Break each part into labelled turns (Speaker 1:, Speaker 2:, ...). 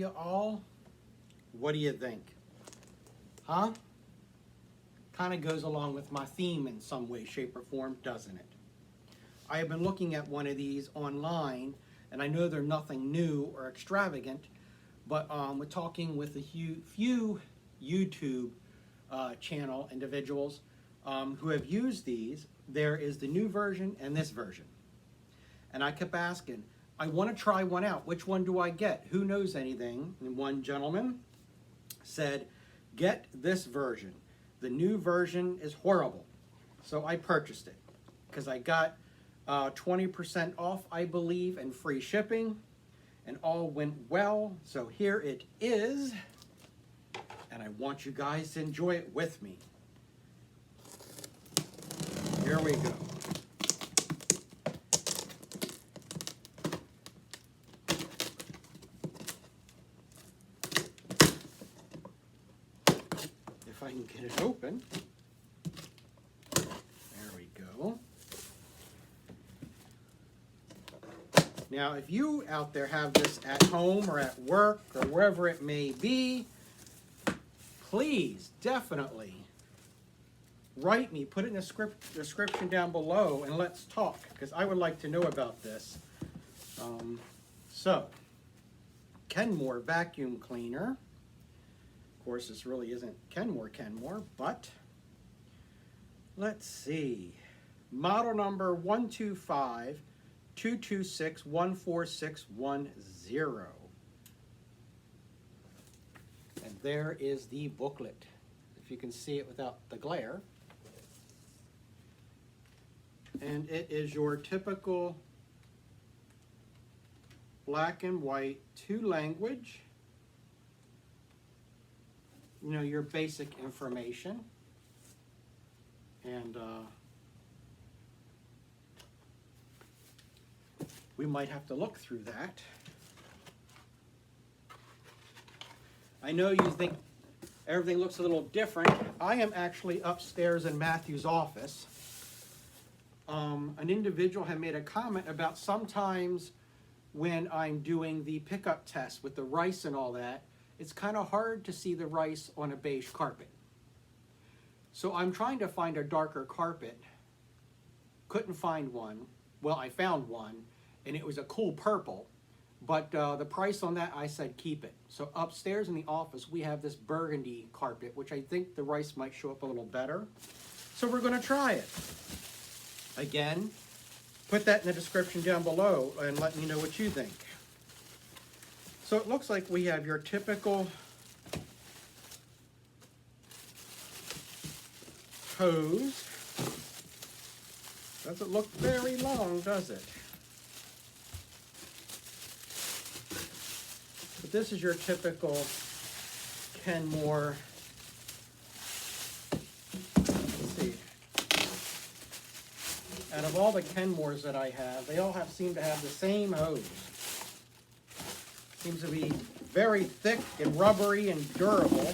Speaker 1: you all. What do you think? Huh? Kind of goes along with my theme in some way, shape, or form, doesn't it? I have been looking at one of these online, and I know they're nothing new or extravagant, but we're talking with a few YouTube channel individuals who have used these. There is the new version and this version. And I kept asking, I want to try one out. Which one do I get? Who knows anything? And one gentleman said, get this version. The new version is horrible. So I purchased it because I got 20% off, I believe, and free shipping, and all went well. So here it is, and I want you guys to enjoy it with me. Here we go. If I can get it open. There we go. Now, if you out there have this at home or at work or wherever it may be, please definitely write me, put it in the description down below, and let's talk, because I would like to know about this. So, Kenmore vacuum cleaner. Of course, this really isn't Kenmore, but let's see. Model number 125-226-14610. And there is the booklet, if you can see it without the glare. And it is your typical black and white, 2-language, you know, your basic information. And we might have to look through that. I know you think everything looks a little different. I am actually upstairs in Matthew's office. An individual had made a comment about sometimes when I'm doing the pickup test with the rice and all that, it's kind of hard to see the rice on a beige carpet. So I'm trying to find a darker carpet. Couldn't find one. Well, I found one, and it was a cool purple. But the price on that, I said keep it. So upstairs in the office, we have this burgundy carpet, which I think the rice might show up a little better. So we're going to try it. Again, put that in the description down below and let me know what you think. So it looks like we have your typical hose. Doesn't look very long, does it? But this is your typical Kenmore. Let's see. Out of all the Kenmores that I have, they all seem to have the same hose. Seems to be very thick and rubbery and durable.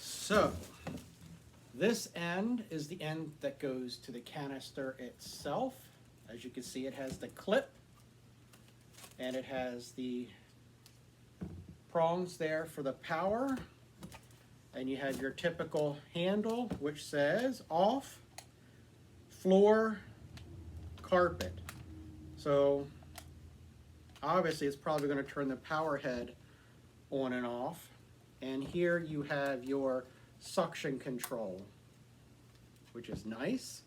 Speaker 1: So, this end is the end that goes to the canister itself. As you can see, it has the clip, and it has the prongs there for the power, and you have your typical handle, which says off, floor, carpet. So, obviously, it's probably going to turn the power head on and off. And here you have your suction control, which is nice.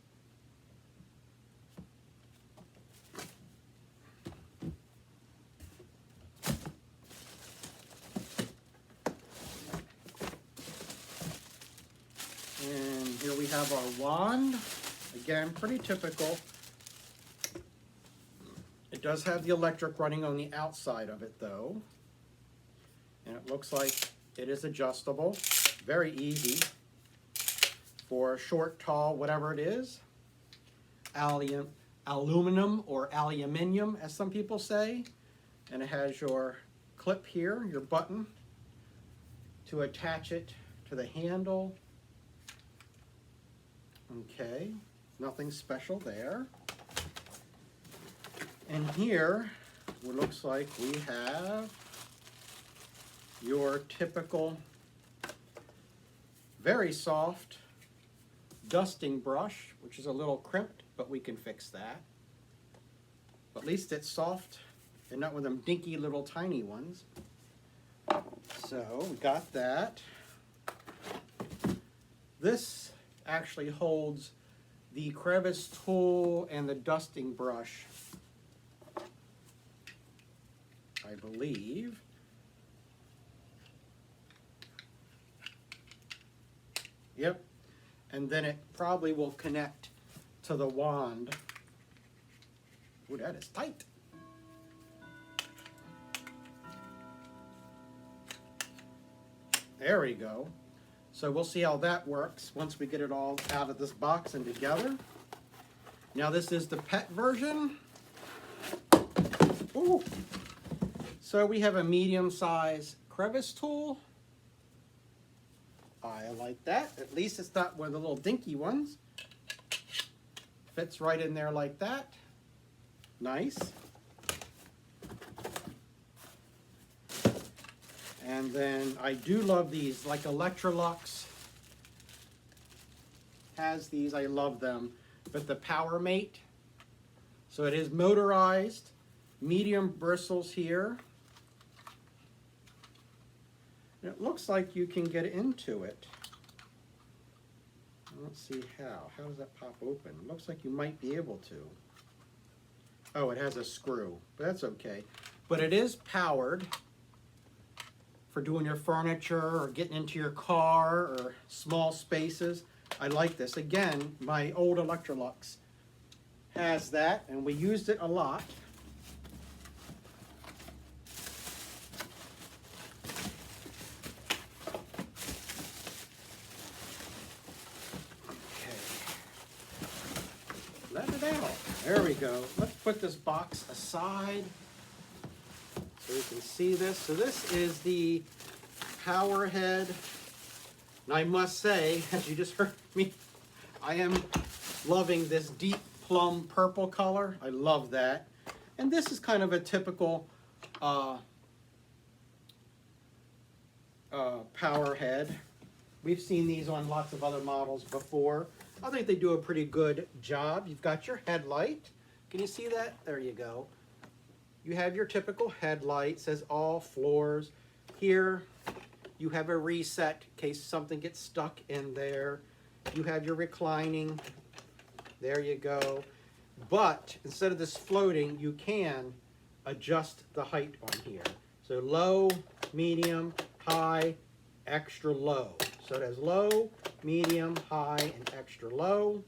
Speaker 1: And here we have our wand. Again, pretty typical. It does have the electric running on the outside of it though. And it looks like it is adjustable. Very easy for short, tall, whatever it is. Aluminum or aluminium, as some people say. And it has your clip here, your button, to attach it to the handle. Okay, nothing special there. And here, it looks like we have your typical, very soft dusting brush, which is a little crimped, but we can fix that. But at least it's soft and not one of them dinky little tiny ones. So we got that. This actually holds the crevice tool and the dusting brush, I believe. Yep. And then it probably will connect to the wand. Ooh, that is tight. There we go. So we'll see how that works once we get it all out of this box and together. Now this is the pet version. Ooh. So we have a medium-size crevice tool. I like that. At least it's not one of the little dinky ones. Fits right in there like that. Nice. And then I do love these, like Electrolux has these, I love them. But the Power Mate, so it is motorized, medium bristles here. And it looks like you can get into it. Let's see how. How does that pop open? It looks like you might be able to. Oh, it has a screw, but that's okay. But it is powered for doing your furniture or getting into your car or small spaces. I like this. Again, my old Electrolux has that, and we used it a lot. Let it out. There we go. Let's put this box aside so you can see this. So this is the power head. And I must say, as you just heard me, I am loving this deep plum purple color. I love that. And this is kind of a typical power head. We've seen these on lots of other models before. I think they do a pretty good job. You've got your headlight. Can you see that? There you go. You have your typical headlight. Says all floors. Here you have a reset in case something gets stuck in there. You have your reclining. There you go. But instead of this floating, you can adjust the height on here. So low, medium, high, extra low. So it has low, medium, high, and extra low.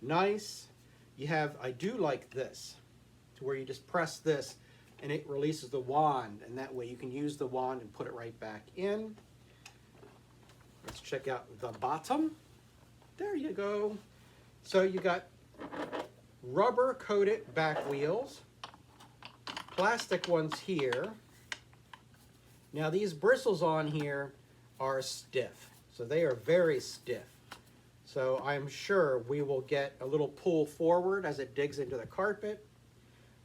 Speaker 1: Nice. You have, I do like this, to where you just press this and it releases the wand, and that way you can use the wand and put it right back in. Let's check out the bottom. There you go. So you got rubber coated back wheels, plastic ones here. Now these bristles on here are stiff. So they are very stiff. So I'm sure we will get a little pull forward as it digs into the carpet,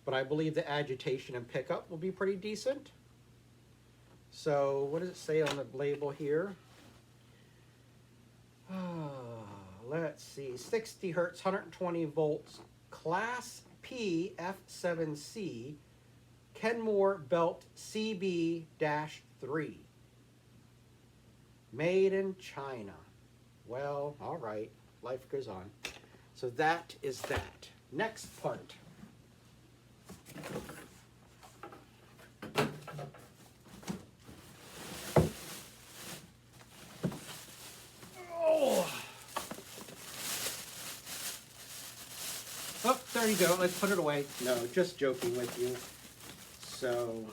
Speaker 1: but I believe the agitation and pickup will be pretty decent. So what does it say on the label here? Let's see, 60 hertz, 120 volts, Class P F7C, Kenmore belt CB-3. Made in China. Well, all right, life goes on. So that is that. Next part. Oh, there you go. Let's put it away. No, just joking with you. So,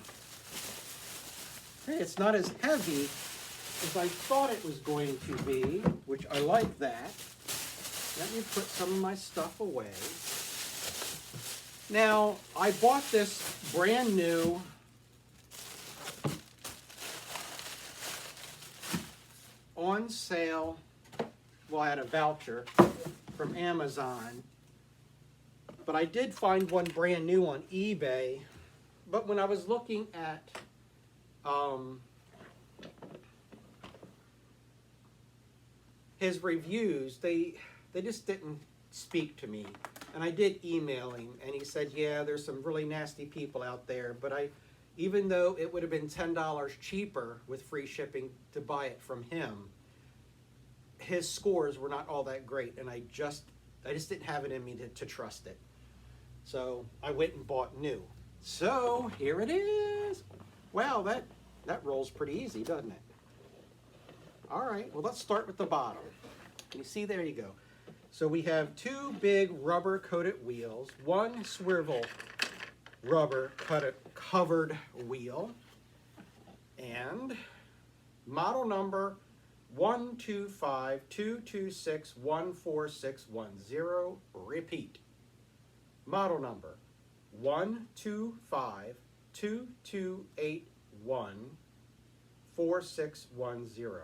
Speaker 1: hey, it's not as heavy as I thought it was going to be, which I like that. Let me put some of my stuff away. Now, I bought this brand new on sale. Well, I had a voucher from Amazon, but I did find one brand new on eBay. But when I was looking at his reviews, they just didn't speak to me. And I did email him, and he said, yeah, there's some really nasty people out there, but even though it would have been $10 cheaper with free shipping to buy it from him, his scores were not all that great, and I just didn't have it in me to trust it. So I went and bought new. So here it is. Wow, that rolls pretty easy, doesn't it? All right, well, let's start with the bottom. You see, there you go. So we have two big rubber coated wheels, one swivel rubber covered wheel, and model number 12522614610. Repeat. Model number 12522814610.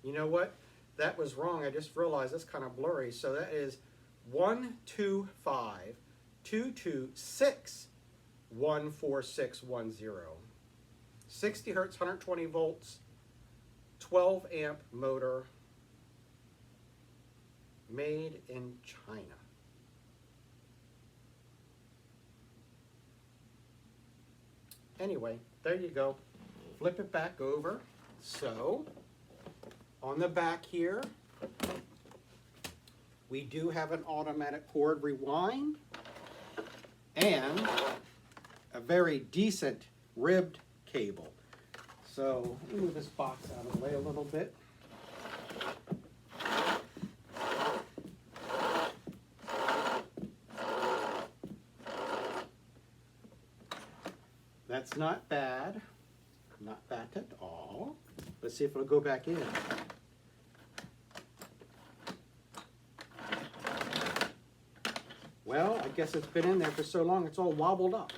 Speaker 1: You know what? That was wrong. I just realized that's kind of blurry. So that is 12522614610. 60 hertz, 120 volts, 12 amp motor, made in China. Anyway, there you go. Flip it back over. So on the back here, we do have an automatic cord rewind and a very decent ribbed cable. So let me move this box out of the way a little bit. That's not bad. Not bad at all. Let's see if it'll go back in. Well, I guess it's been in there for so long, it's all wobbled up.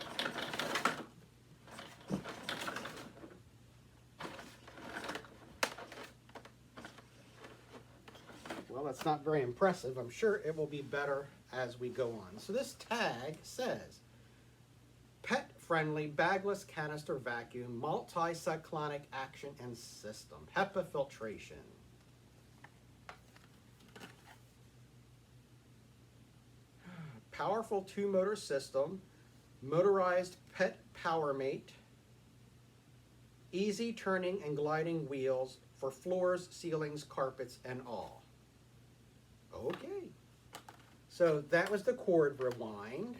Speaker 1: Well, that's not very impressive. I'm sure it will be better as we go on. So this tag says, pet-friendly bagless canister vacuum, multi-cyclonic action and system, HEPA filtration. Powerful two-motor system, motorized pet power mate, easy turning and gliding wheels for floors, ceilings, carpets, and all. Okay, so that was the cord rewind.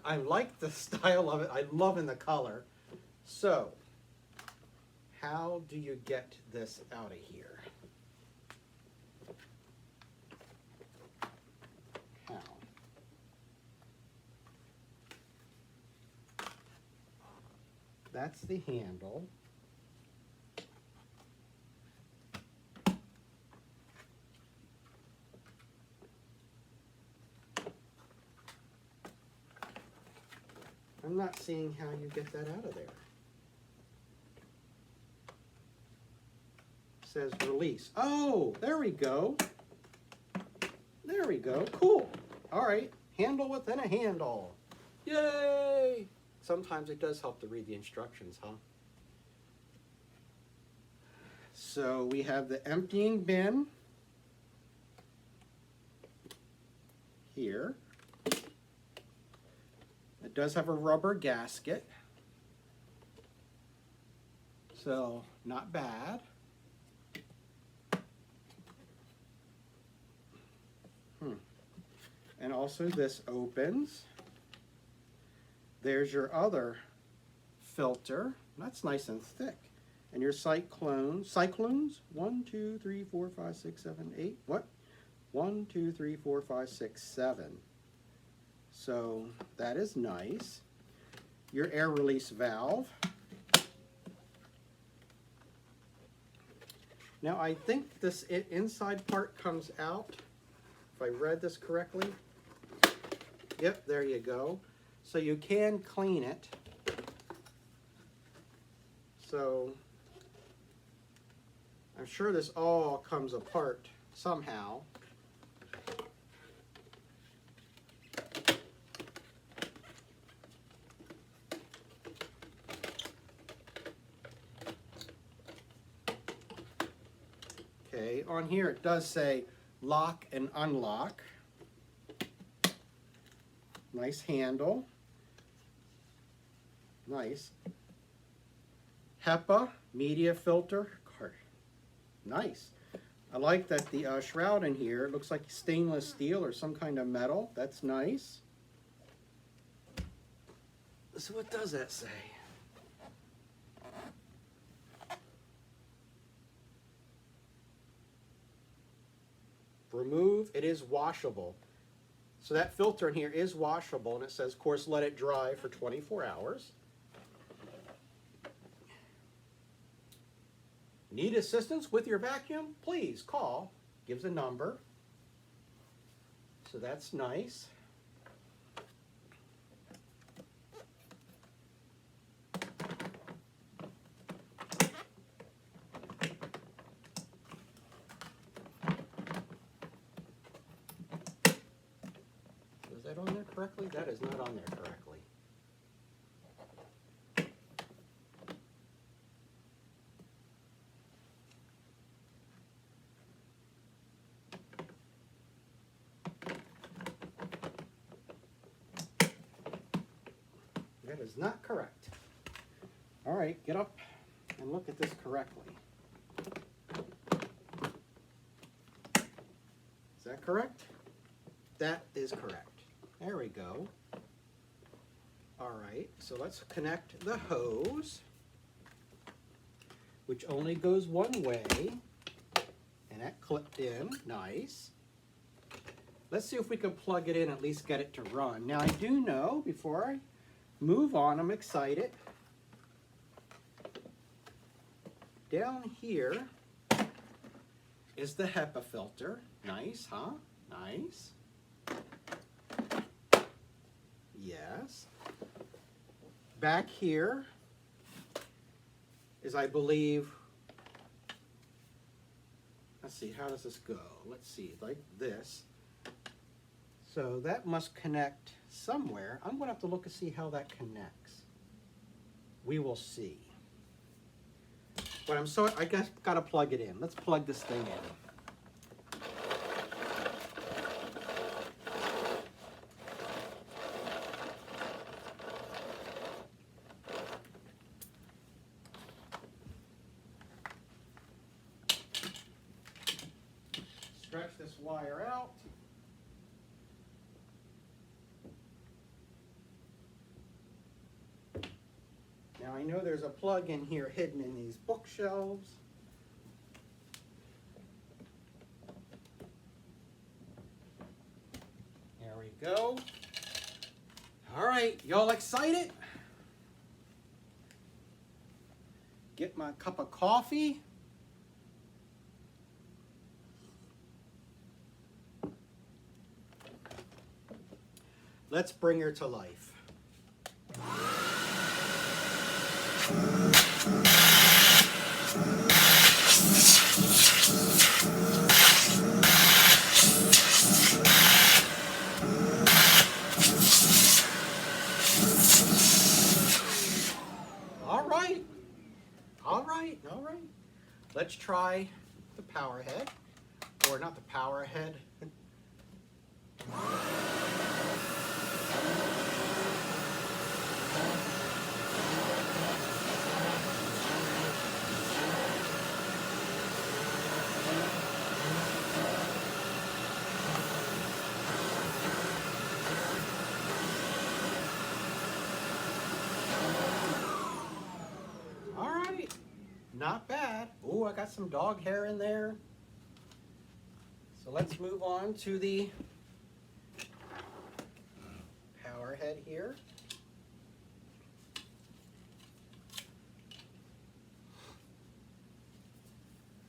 Speaker 1: I like the style of it. I'm loving the color. So, how do you get this out of here? How? That's the handle. I'm not seeing how you get that out of there. It says release. Oh, there we go. There we go. Cool. All right. Handle within a handle. Yay! Sometimes it does help to read the instructions, huh? So we have the emptying bin here. It does have a rubber gasket, so not bad. And also this opens. There's your other filter. That's nice and thick. And your cyclones, 1, 2, 3, 4, 5, 6, 7, 8. What? 1, 2, 3, 4, 5, 6, 7. So that is nice. Your air release valve. Now I think this inside part comes out, if I read this correctly. Yep, there you go. so you can clean it. So I'm sure this all comes apart somehow. Okay, on here it does say lock and unlock. Nice handle. Nice. HEPA media filter. Nice. I like that the shroud in here looks like stainless steel or some kind of metal. That's nice. So what does that say? Remove, it is washable. So that filter in here is washable, and it says, of course, let it dry for 24 hours. Need assistance with your vacuum? Please call. Gives a number. So that's nice. Is that on there correctly? That is not on there correctly. That is not correct. All right, get up and look at this correctly. Is that correct? That is correct. There we go. All right, so let's connect the hose, which only goes one way, and that clipped in, nice. Let's see if we can plug it in, at least get it to run. Now I do know, before I move on, I'm excited. Down here is the HEPA filter. Nice, huh? Nice. Yes. Back here is, I believe, let's see, how does this go? Let's see, like this. So that must connect somewhere. I'm going to have to look and see how that connects. We will see. But I guess got to plug it in. Let's plug this thing in. Stretch this wire out. Now I know there's a plug in here hidden in these bookshelves. There we go. All right, y'all excited? Get my cup of coffee. Let's bring her to life. All right. Let's try the power head, or not the power head. Not bad. Oh, I got some dog hair in there. So let's move on to the power head here.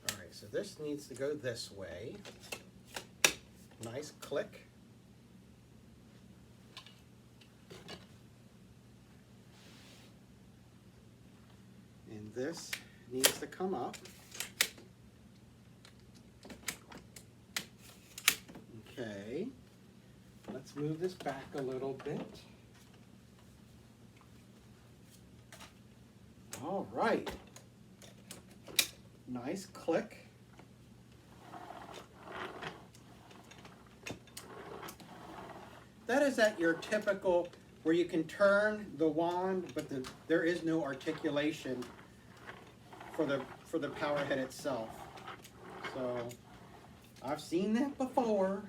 Speaker 1: All right, so this needs to go this way. Nice click. this needs to come up. Okay, let's move this back a little bit. All right, nice click. That is at your typical, where you can turn the wand, but there is no articulation for the power head itself. So I've seen that before.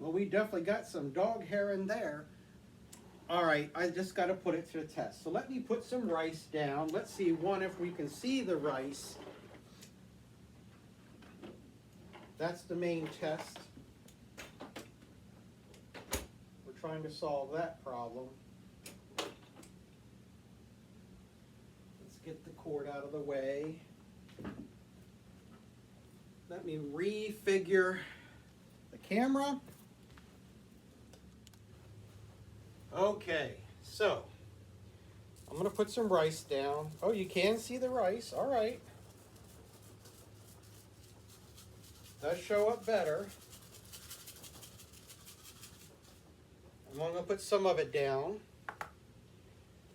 Speaker 1: Well, we definitely got some dog hair in there. All right, I just got to put it to the test. So let me put some rice down. Let's see, one, if we can see the rice. That's the main test. We're trying to solve that problem. Let's get the cord out of the way. Let me refigure the camera. Okay, so I'm going to put some rice down. Oh, you can see the rice. All right. Does show up better. I'm going to put some of it down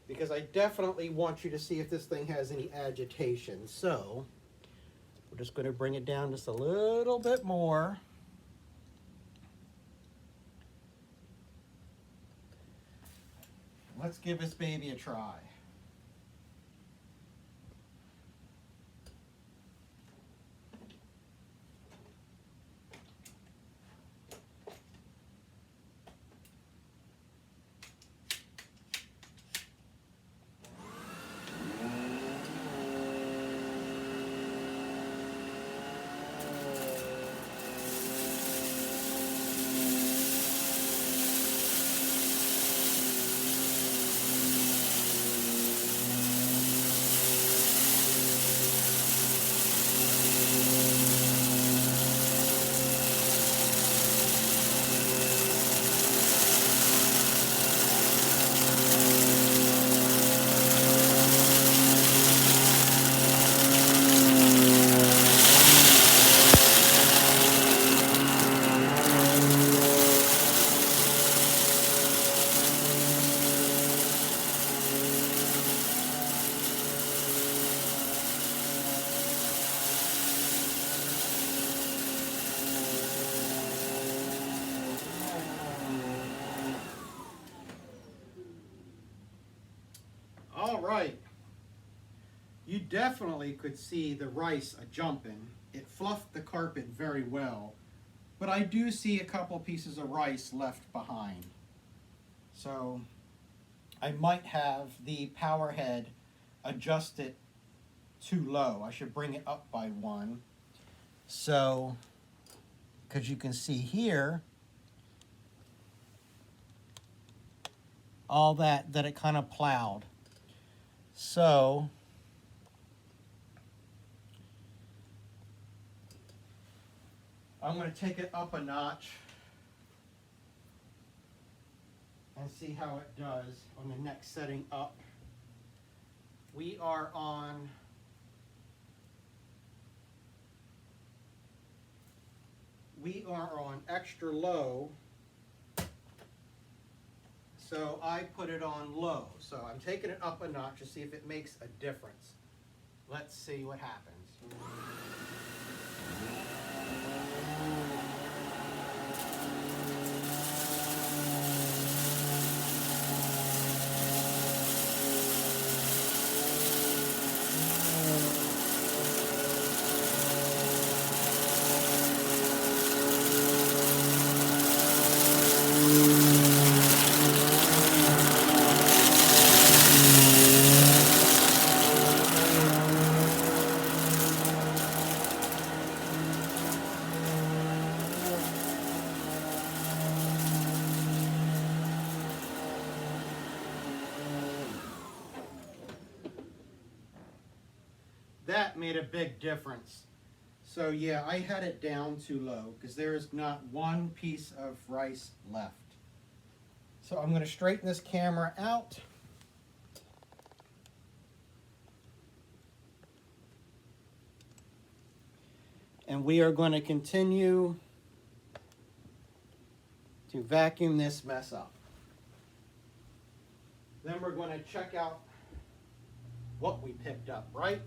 Speaker 1: because I definitely want you to see if this thing has any agitation. So we're just going to bring it down just a little bit more. Let's give this baby a try. All right. You definitely could see the rice a-jumping. It fluffed the carpet very well, but I do see a couple pieces of rice left behind. So I might have the power head adjusted too low. I should bring it up by one. So, because you can see here, all that it kind of plowed. So I'm going to take it up a notch and see how it does on the next setting up. We are on we are on extra low, so I put it on low. So I'm taking it up a notch to see if it makes a difference. Let's see what happens. That made a big difference. So yeah, I had it down too low because there is not one piece of rice left. So I'm going to straighten this camera out. And we are going to continue to vacuum this mess up. Then we're going to check out what we picked up, right?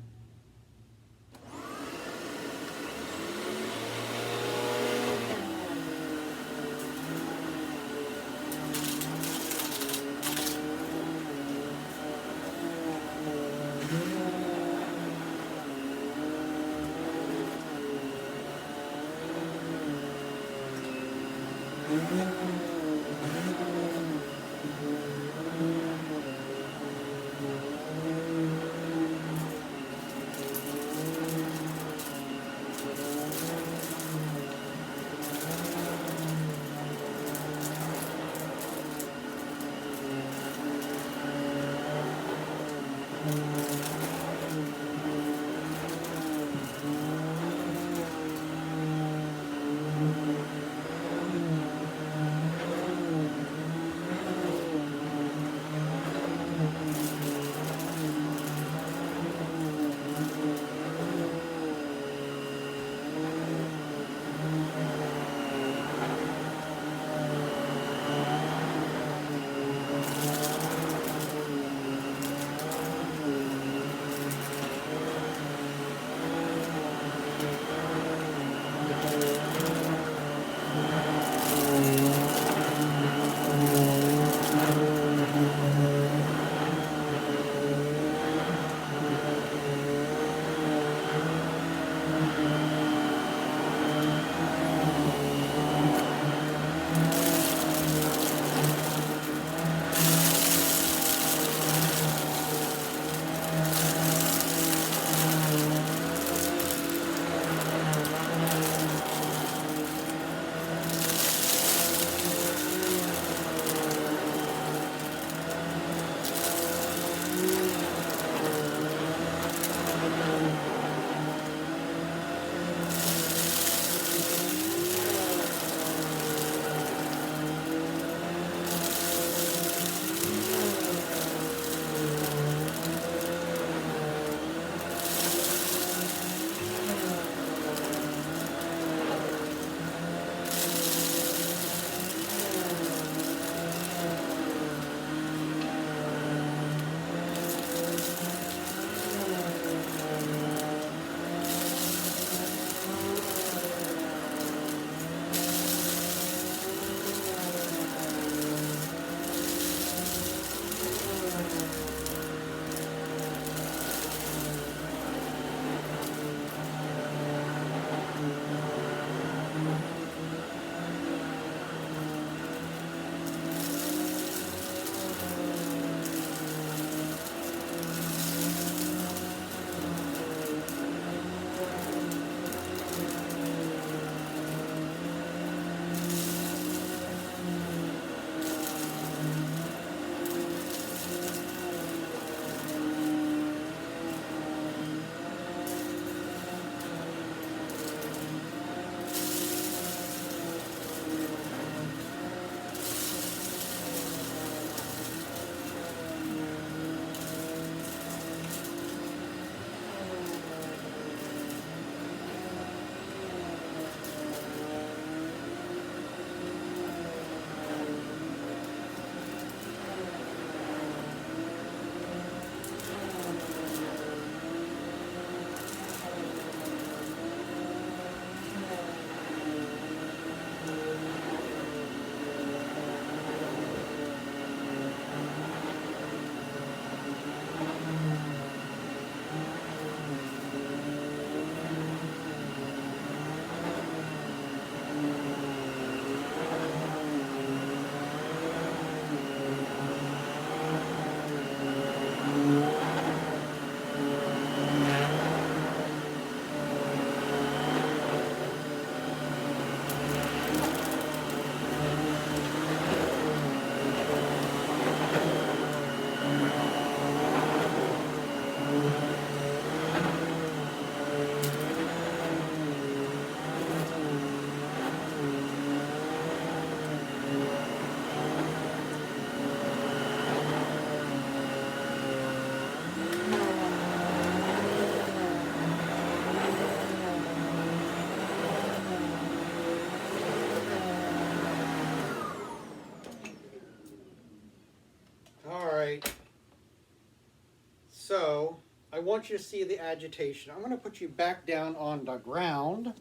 Speaker 1: I want you to see the agitation. I'm going to put you back down on the ground.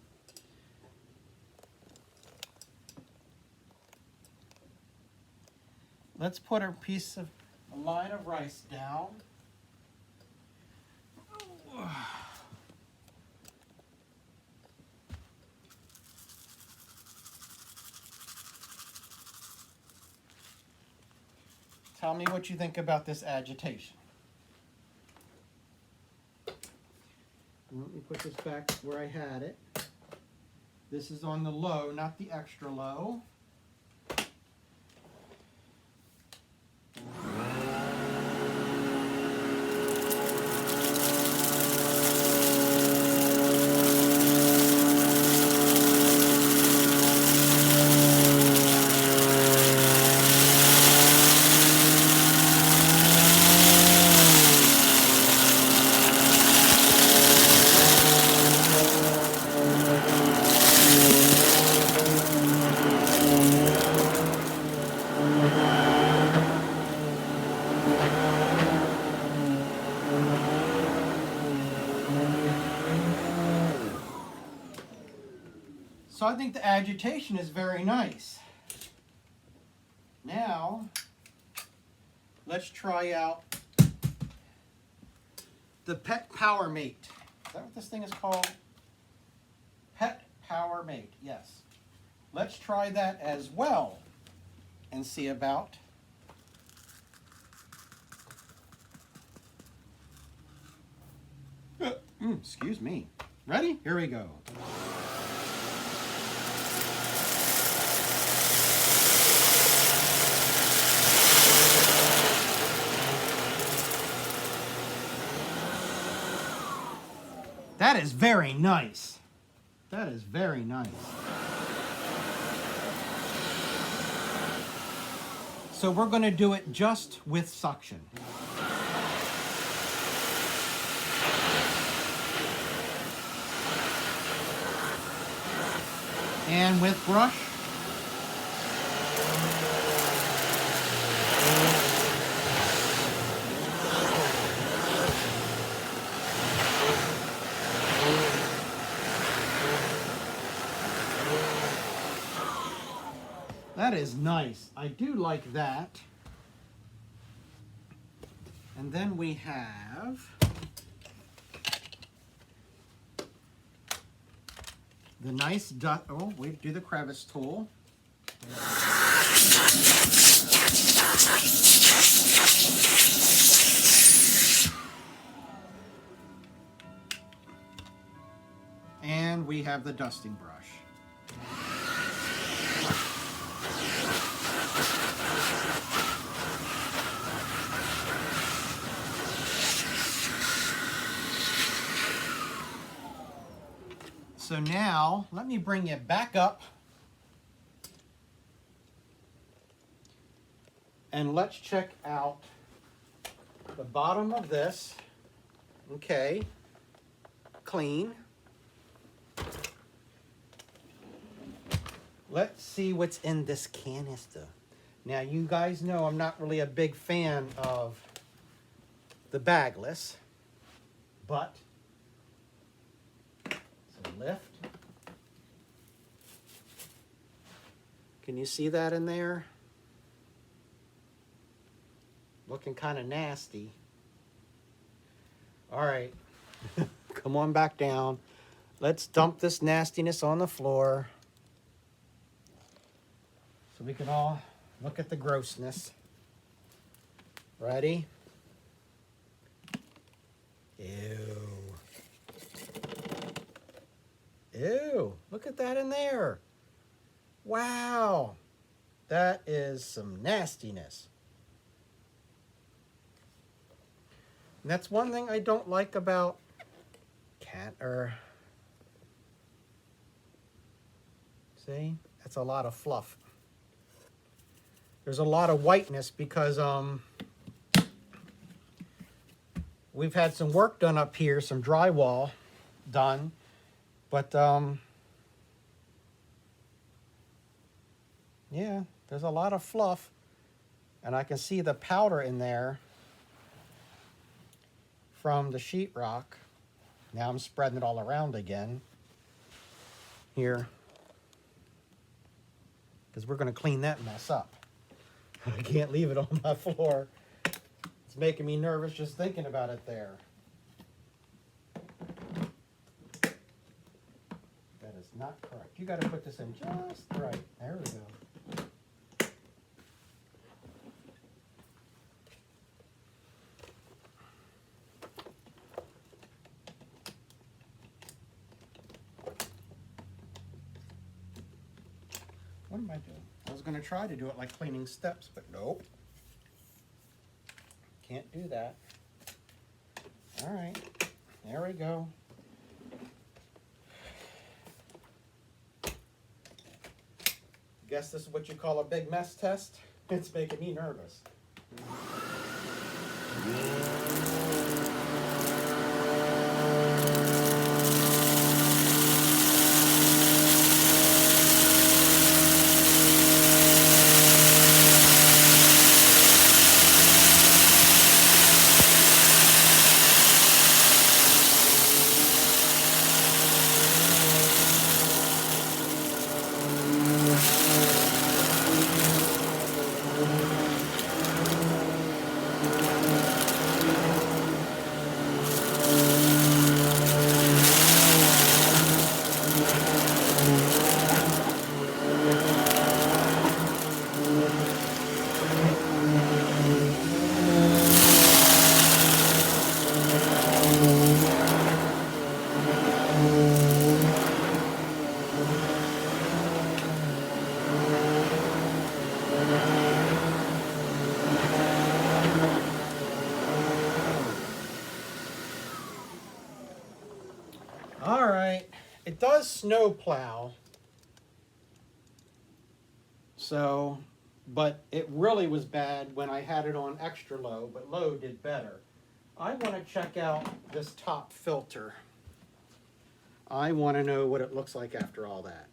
Speaker 1: Let's put a line of rice down. Tell me what you think about this agitation. Let me put this back where I had it. This is on the low, not the extra low. So I think the agitation is very nice. Now, let's try out the Pet Power Mate. Is that what this thing is called? Pet Power Mate, yes. Let's try that as well and see about. Excuse me. Ready? Here we go. That is very nice. That is very nice. So we're going to do it just with suction. And with brush. That is nice. I do like that. And then we have the nice oh, we do the crevice tool. And we have the dusting brush. So now, let me bring you back up and let's check out the bottom of this. Okay, clean. Let's see what's in this canister. Now, you guys know I'm not really a big fan of the Bagless, but lift. Can you see that in there? Looking kind of nasty. All right, come on back down. Let's dump this nastiness on the floor so we can all look at the grossness. Ready? Ew. Ew, look at that in there. Wow, that is some nastiness. And that's one thing I don't like about see, that's a lot of fluff. There's a lot of whiteness because we've had some work done up here, some drywall done. But, yeah, there's a lot of fluff, and I can see the powder in there from the sheetrock. Now I'm spreading it all around again here, because we're going to clean that mess up. I can't leave it on my floor. It's making me nervous just thinking about it there. That is not correct. You got to put this in just right. There we go. What am I doing? I was going to try to do it like cleaning steps, but nope. Can't do that. All right, there we go. Guess this is what you call a big mess test? It's making me nervous. All right, it does snow plow, so, but it really was bad when I had it on extra low, but low did better. I want to check out this top filter. I want to know what it looks like after all that.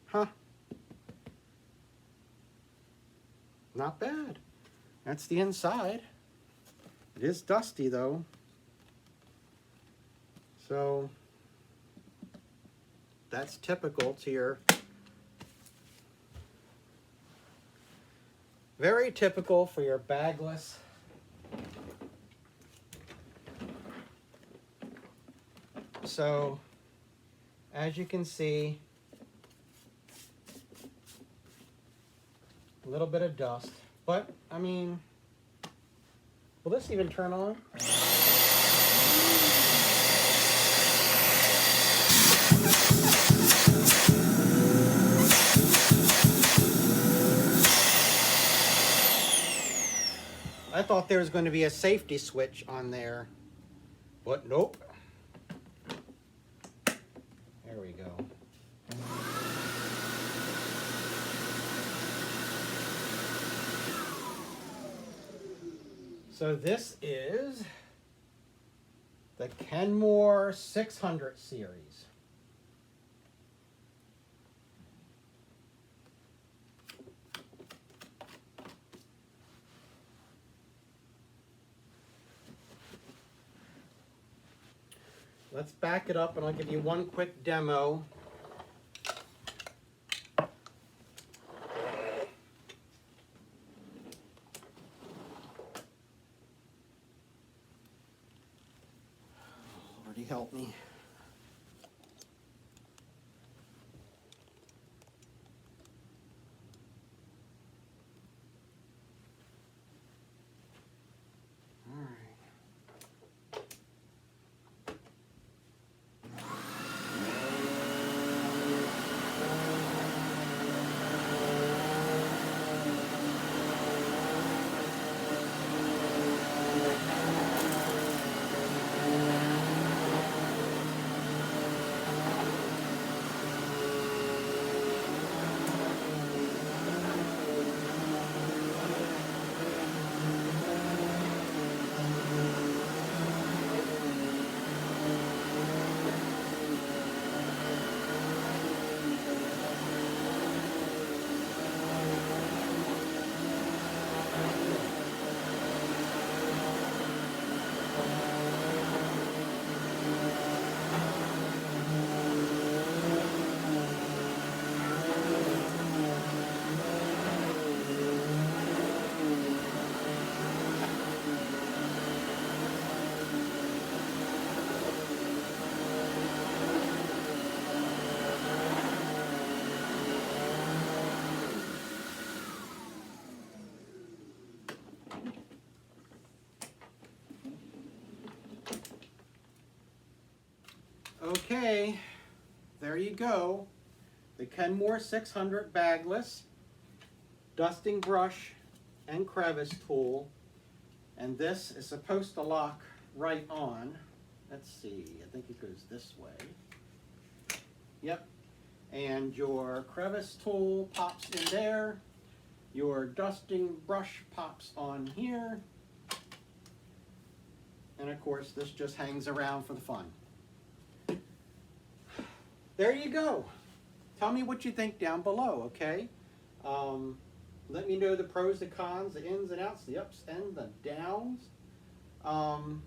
Speaker 1: Huh? Not bad. That's the inside. It is dusty though. So that's typical to your, very typical for your bagless so as you can see, a little bit of dust, but I mean, will this even turn on? I thought there was going to be a safety switch on there, but nope. There we go. So this is the Kenmore 600 series. Let's back it up and I'll give you one quick demo. Lordy help me. Okay, there you go. The Kenmore 600 Bagless dusting brush and crevice tool. And this is supposed to lock right on. Let's see, I think it goes this way. Yep. And your crevice tool pops in there. Your dusting brush pops on here. And of course, this just hangs around for the fun. There you go. Tell me what you think down below, okay? Let me know the pros, the cons, the ins and outs, the ups and the downs. I'm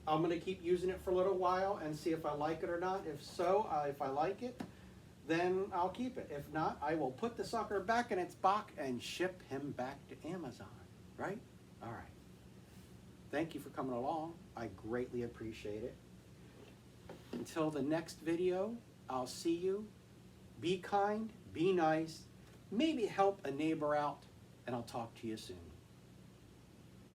Speaker 1: going to keep using it for a little while and see if I like it or not. If so, if I like it, then I'll keep it. If not, I will put the sucker back in its box and ship him back to Amazon, right? All right. Thank you for coming along. I greatly appreciate it. Until the next video, I'll see you. Be kind, be nice, maybe help a neighbor out, and I'll talk to you soon.